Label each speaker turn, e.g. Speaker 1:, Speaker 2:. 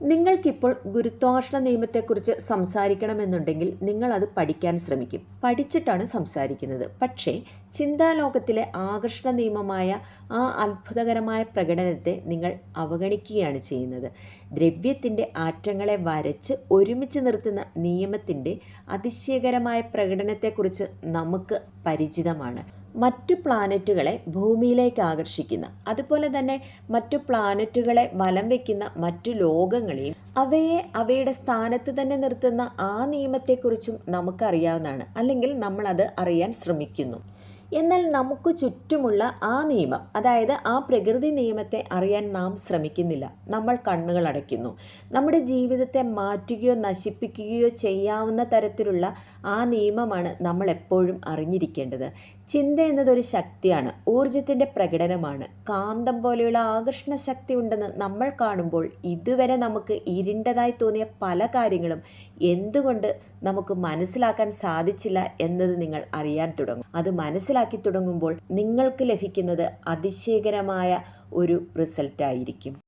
Speaker 1: നിങ്ങൾക്കിപ്പോൾ ഗുരുത്വാകർഷണ നിയമത്തെക്കുറിച്ച് സംസാരിക്കണമെന്നുണ്ടെങ്കിൽ നിങ്ങളത് പഠിക്കാൻ ശ്രമിക്കും. പഠിച്ചിട്ടാണ് സംസാരിക്കുന്നത്. പക്ഷേ ചിന്താലോകത്തിലെ ആകർഷണ നിയമമായ ആ അത്ഭുതകരമായ പ്രകടനത്തെ നിങ്ങൾ അവഗണിക്കുകയാണ് ചെയ്യുന്നത്. ദ്രവ്യത്തിൻ്റെ ആറ്റങ്ങളെ വരച്ച് ഒരുമിച്ച് നിർത്തുന്ന നിയമത്തിൻ്റെ അതിശയകരമായ പ്രകടനത്തെക്കുറിച്ച് നമുക്ക് പരിചിതമാണ്. മറ്റു പ്ലാനറ്റുകളെ ഭൂമിയിലേക്ക് ആകർഷിക്കുന്ന, അതുപോലെ തന്നെ മറ്റു പ്ലാനറ്റുകളെ വലം വയ്ക്കുന്ന മറ്റു ലോകങ്ങളെയും അവയെ അവയുടെ സ്ഥാനത്ത് തന്നെ നിർത്തുന്ന ആ നിയമത്തെക്കുറിച്ചും നമുക്കറിയാവുന്നതാണ്, അല്ലെങ്കിൽ നമ്മളത് അറിയാൻ ശ്രമിക്കുന്നു. എന്നാൽ നമുക്ക് ചുറ്റുമുള്ള ആ നിയമം, അതായത് ആ പ്രകൃതി നിയമത്തെ അറിയാൻ നാം ശ്രമിക്കുന്നില്ല. നമ്മൾ കണ്ണുകൾ അടയ്ക്കുന്നു. നമ്മുടെ ജീവിതത്തെ മാറ്റുകയോ നശിപ്പിക്കുകയോ ചെയ്യാവുന്ന തരത്തിലുള്ള ആ നിയമമാണ് നമ്മൾ എപ്പോഴും അറിഞ്ഞിരിക്കേണ്ടത്. ചിന്ത എന്നതൊരു ശക്തിയാണ്, ഊർജത്തിൻ്റെ പ്രകടനമാണ്. കാന്തം പോലെയുള്ള ആകർഷണ ശക്തി ഉണ്ടെന്ന് നമ്മൾ കാണുമ്പോൾ ഇതുവരെ നമുക്ക് ഇരുണ്ടതായി തോന്നിയ പല കാര്യങ്ങളും എന്തുകൊണ്ട് നമുക്ക് മനസ്സിലാക്കാൻ സാധിച്ചില്ല എന്നത് നിങ്ങൾ അറിയാൻ തുടങ്ങും. അത് മനസ്സിലാക്കി തുടങ്ങുമ്പോൾ നിങ്ങൾക്ക് ലഭിക്കുന്നത് അതിശയകരമായ ഒരു റിസൾട്ടായിരിക്കും.